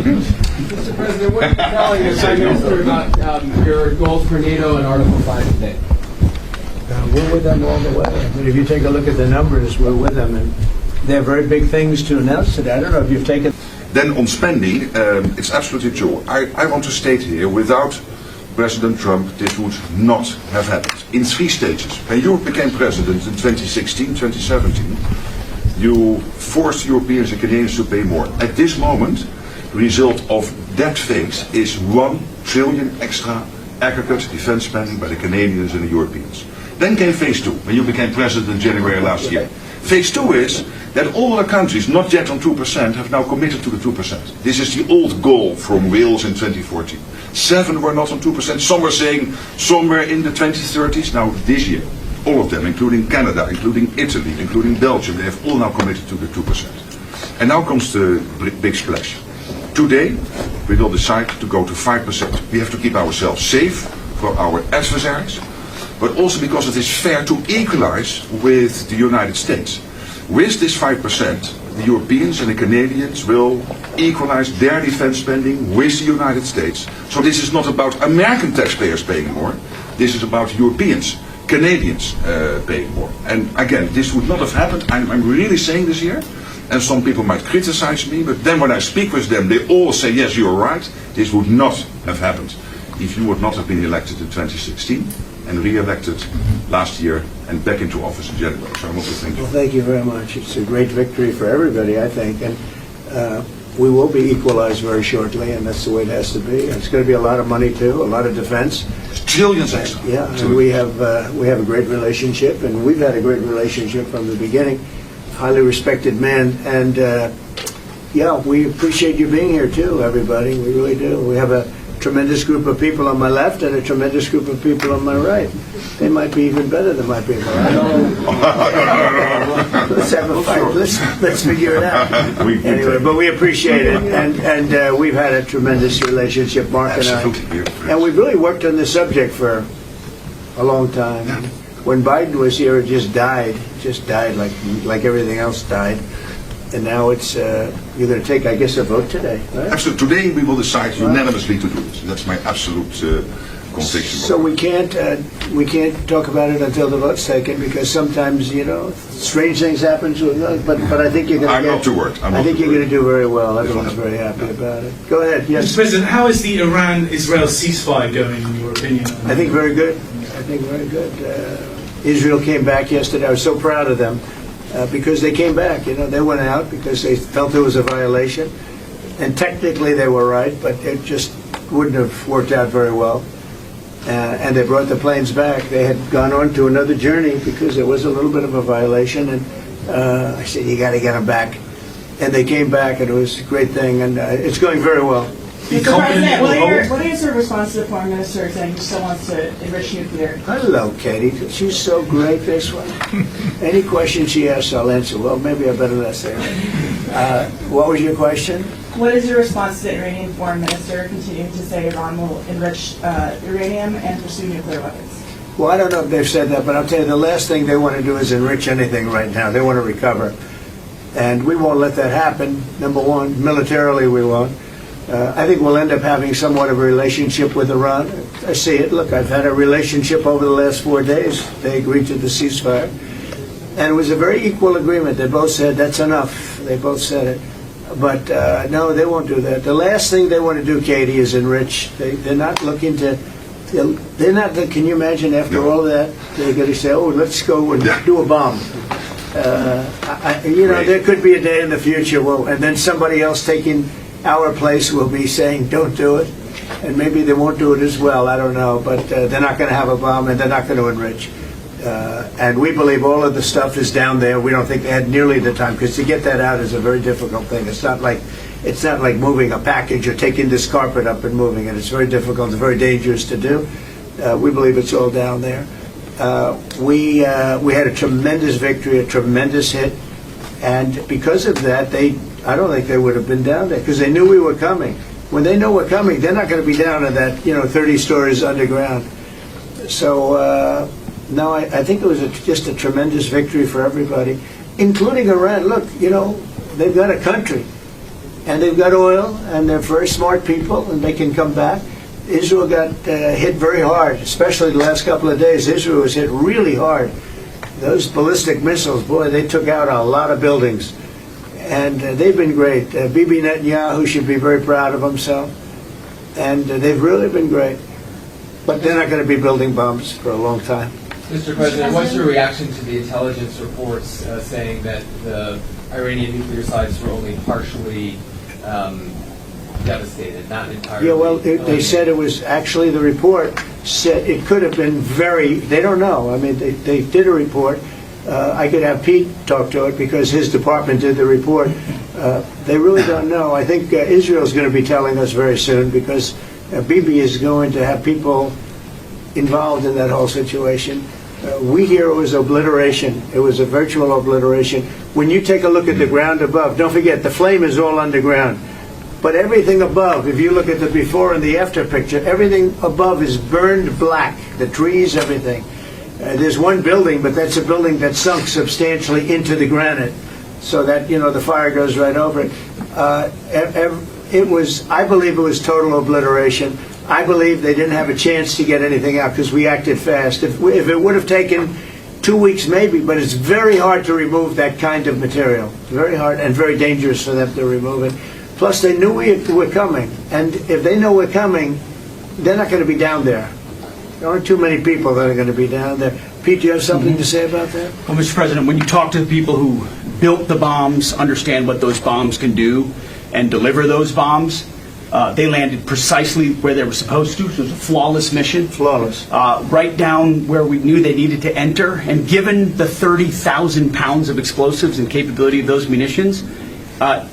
Mr. President, what are you telling your Prime Minister about your goals for NATO and Article 5 today? We're with them all the way. I mean, if you take a look at the numbers, we're with them, and they have very big things to announce today. I don't know if you've taken... Then on spending, it's absolutely true. I want to state here, without President Trump, this would not have happened. In 3 stages. When Europe became president in 2016, 2017, you forced Europeans and Canadians to pay more. At this moment, the result of that phase is 1 trillion extra aggregate defense spending by the Canadians and the Europeans. Then came phase 2, when you became president in January last year. Phase 2 is that all other countries not yet on 2% have now committed to the 2%. This is the old goal from Wales in 2014. 7 were not on 2%, some were saying somewhere in the 2030s. Now this year, all of them, including Canada, including Italy, including Belgium, they have all now committed to the 2%. And now comes the big splash. Today, we will decide to go to 5%. We have to keep ourselves safe for our adversaries, but also because it is fair to equalize with the United States. With this 5%, the Europeans and the Canadians will equalize their defense spending with the United States. So this is not about American taxpayers paying more. This is about Europeans, Canadians paying more. And again, this would not have happened. I'm really saying this here. And some people might criticize me, but then when I speak with them, they all say, yes, you're right. This would not have happened if you would not have been elected in 2016 and re-elected last year and back into office in January. So I want to thank you. Well, thank you very much. It's a great victory for everybody, I think. And we will be equalized very shortly, and that's the way it has to be. And it's going to be a lot of money, too, a lot of defense. Trillions extra. Yeah, and we have a great relationship, and we've had a great relationship from the beginning. Highly respected man, and yeah, we appreciate you being here too, everybody. We really do. We have a tremendous group of people on my left and a tremendous group of people on my right. They might be even better than my people. I don't know. Let's have a fight. Let's figure it out. Anyway, but we appreciate it, and we've had a tremendous relationship, Mark and I, and we've really worked on this subject for a long time. When Biden was here, it just died like everything else died. And now it's, you're going to take, I guess, a vote today, right? Absolutely. Today we will decide unanimously to do this. That's my absolute conviction. So we can't talk about it until the vote's taken, because sometimes, strange things happen to it. But I think you're going to I'm not too worried. I think you're going to do very well. Everyone's very happy about it. Go ahead. Yes. Mr. President, how is the Iran-Israel ceasefire going, in your opinion? I think very good. I think very good. Israel came back yesterday. I was so proud of them because they came back. They went out because they felt there was a violation. And technically they were right, but it just wouldn't have worked out very well. And they brought the planes back. They had gone on to another journey because there was a little bit of a violation. And I said, you got to get them back. And they came back, and it was a great thing. And it's going very well. Mr. President, what is your response to the Foreign Minister saying he still wants to enrich nuclear? Hello, Katie. She's so great, this one. Any question she asks, I'll answer. Well, maybe I better not say that. What was your question? What is your response to the Iranian Foreign Minister continuing to say Iran will enrich uranium and pursue nuclear weapons? Well, I don't know if they've said that, but I'll tell you, the last thing they want to do is enrich anything right now. They want to recover. And we won't let that happen, number one. Militarily, we won't. I think we'll end up having somewhat of a relationship with Iran. I see it. Look, I've had a relationship over the last 4 days. They agreed to the ceasefire. And it was a very equal agreement. They both said, that's enough. They both said it. But no, they won't do that. The last thing they want to do, Katie, is enrich. They're not looking to... They're not... Can you imagine after all that, they're going to say, oh, let's go and do a bomb. There could be a day in the future, and then somebody else taking our place will be saying, don't do it. And maybe they won't do it as well, I don't know. But they're not going to have a bomb, and they're not going to enrich. And we believe all of the stuff is down there. We don't think they had nearly the time, because to get that out is a very difficult thing. It's not like moving a package or taking this carpet up and moving it. It's very difficult. It's very dangerous to do. We believe it's all down there. We had a tremendous victory, a tremendous hit, and because of that, I don't think they would have been down there, because they knew we were coming. When they know we're coming, they're not going to be down in that 30 stories underground. So no, I think it was just a tremendous victory for everybody, including Iran. Look, they've got a country. and they've got oil, and they're very smart people, and they can come back. Israel got hit very hard, especially the last couple of days. Israel was hit really hard. Those ballistic missiles, boy, they took out a lot of buildings. And they've been great. Bibi Netanyahu should be very proud of himself. And they've really been great. But they're not going to be building bombs for a long time. Mr. President, what's your reaction to the intelligence reports saying that the Iranian nuclear sites were only partially devastated, not entirely? Yeah, well, they said it was actually, the report said it could have been they don't know. I mean, they did a report. I could have Pete talk to it because his department did the report. They really don't know. I think Israel's going to be telling us very soon because Bibi is going to have people involved in that whole situation. We hear it was obliteration. It was a virtual obliteration. When you take a look at the ground above, don't forget, the flame is all underground. But everything above, if you look at the before and the after picture, everything above is burned black. The trees, everything. There's one building, but that's a building that sunk substantially into the granite, so that, you know, the fire goes right over it. I believe it was total obliteration. I believe they didn't have a chance to get anything out because we acted fast. If it would have taken 2 weeks maybe, but it's very hard to remove that kind of material. Very hard and very dangerous for them to remove it. Plus, they knew we were coming, and if they know we're coming, they're not going to be down there. There aren't too many people that are going to be down there. Pete, do you have something to say about that? Well, Mr. President, when you talk to the people who built the bombs, understand what those bombs can do, and deliver those bombs, they landed precisely where they were supposed to. So it was a flawless mission. Flawless. Right down where we knew they needed to enter. And given the 30,000 pounds of explosives and capability of those munitions,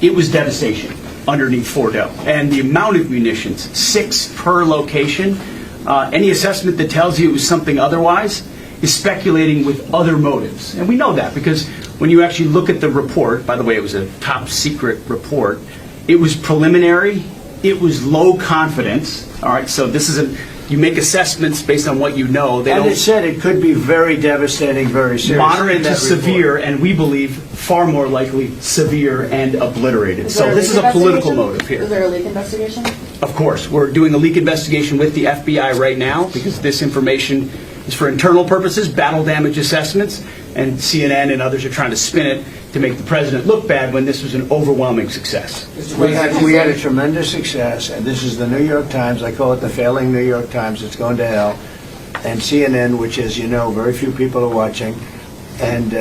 it was devastation underneath Fordo. And the amount of munitions, 6 per location, any assessment that tells you it was something otherwise is speculating with other motives. And we know that because when you actually look at the report, by the way, it was a top secret report, it was preliminary, it was low confidence. All right, so this isn't, you make assessments based on what you know. And it said it could be very devastating, very serious. Moderate to severe, and we believe far more likely severe and obliterated. Is there So a this is leak a political investigation? motive here. Is there a leak investigation? Of course, we're doing a leak investigation with the FBI right now because this information is for internal purposes, battle damage assessments, and CNN and others are trying to spin it to make the president look bad when this was an overwhelming success. We had a tremendous success, and this is the New York Times. I call it the failing New York Times. It's going to hell. And CNN, which, as you know, very few people are watching. And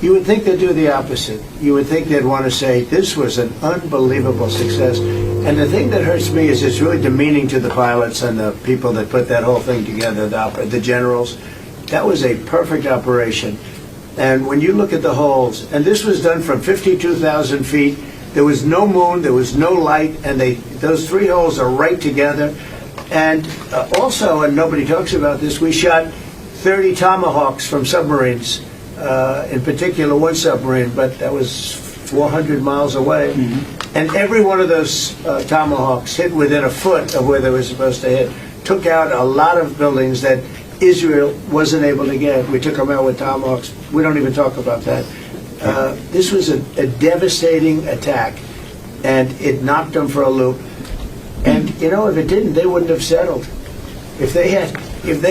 you would think they'd do the opposite. You would think they'd want to say, this was an unbelievable success. And the thing that hurts me is it's really demeaning to the pilots and the people that put that whole thing together, the generals. That was a perfect operation. And when you look at the holes, and this was done from 52,000 feet, there was no moon, there was no light, and those 3 holes are right together. And also, and nobody talks about this, we shot 30 Tomahawks from submarines, in particular one submarine, but that was 400 miles away. Mm-hmm. And every one of those Tomahawks hit within a foot of where they were supposed to hit. Took out a lot of buildings that Israel wasn't able to get. We took them out with Tomahawks. We don't even talk about that. This was a devastating attack, and it knocked them for a loop. And you know, if it didn't, they wouldn't have settled. If they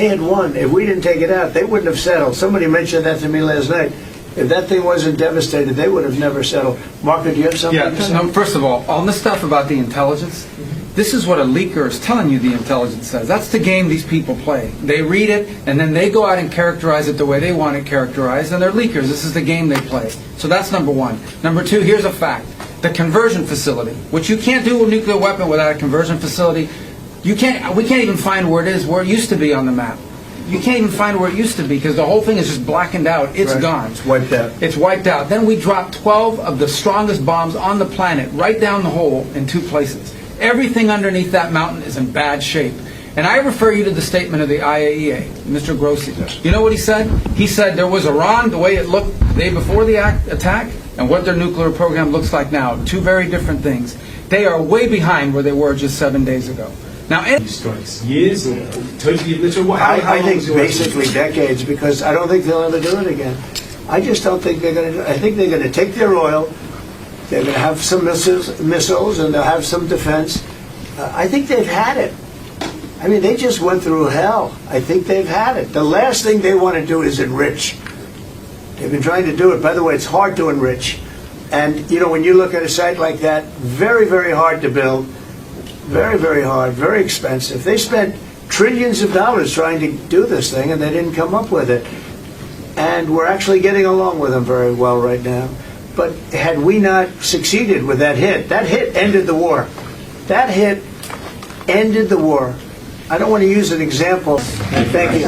had won, if we didn't take it out, they wouldn't have settled. Somebody mentioned that to me last night. If that thing wasn't devastated, they would have never settled. Marco, do you have something to say? No, first of all this stuff about the intelligence, this is what a leaker is telling you the intelligence says. That's the game these people play. They read it, and then they go out and characterize it the way they want it characterized, and they're leakers. This is the game they play. So that's number one. Number two, here's a fact. The conversion facility, which you can't do with a nuclear weapon without a conversion facility, we can't even find where it is, where it used to be on the map. You can't even find where it used to be because the whole thing is just blackened out. It's Right. gone. It's wiped out. It's wiped out. Then we dropped 12 of the strongest bombs on the planet right down the hole in 2 places. Everything underneath that mountain is in bad shape. And I refer you to the statement of the IAEA, Mr. Grossi. You know what he said? He said there was Iran, the way it looked the day before the attack, and what their nuclear program looks like now. 2 very different things. They are way behind where they were just 7 days ago. Now, Strikes years or totally obliterate? I think basically decades, because I don't think they'll ever do it again. I just don't think they're going to do it. I think they're going to take their oil, They're going to have some missiles, and they'll have some defense. I think they've had it. I mean, they just went through hell. I think they've had it. The last thing they want to do is enrich. They've been trying to do it. By the way, it's hard to enrich. And, you know, when you look at a site like that, very, very hard to build. Very, very hard, very expensive. They spent trillions of dollars trying to do this thing, and they didn't come up with it. And we're actually getting along with them very well right now. But had we not succeeded with that hit ended the war. That hit ended the war. I don't want to use an example. Thank you.